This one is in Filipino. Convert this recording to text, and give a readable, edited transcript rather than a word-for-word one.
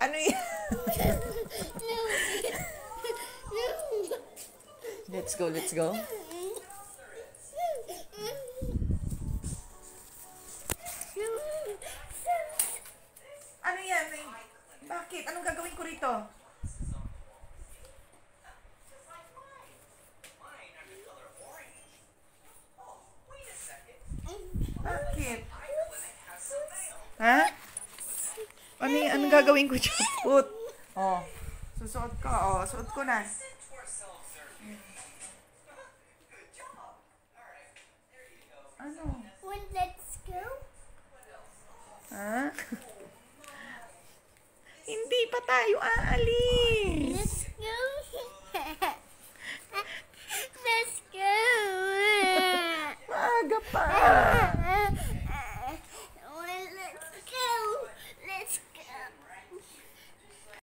Ano yan? Let's go, let's go. Ano yan? Bakit? Anong gagawin ko rito? Bakit? Ha? Ano yan? Anong gagawin ko dyan? Put. Oh. Susuot ko. Oh, suot ko na. Ano? Let's go. Ha? Hindi pa tayo aalis. Let's go. Let's go. Maaga pa.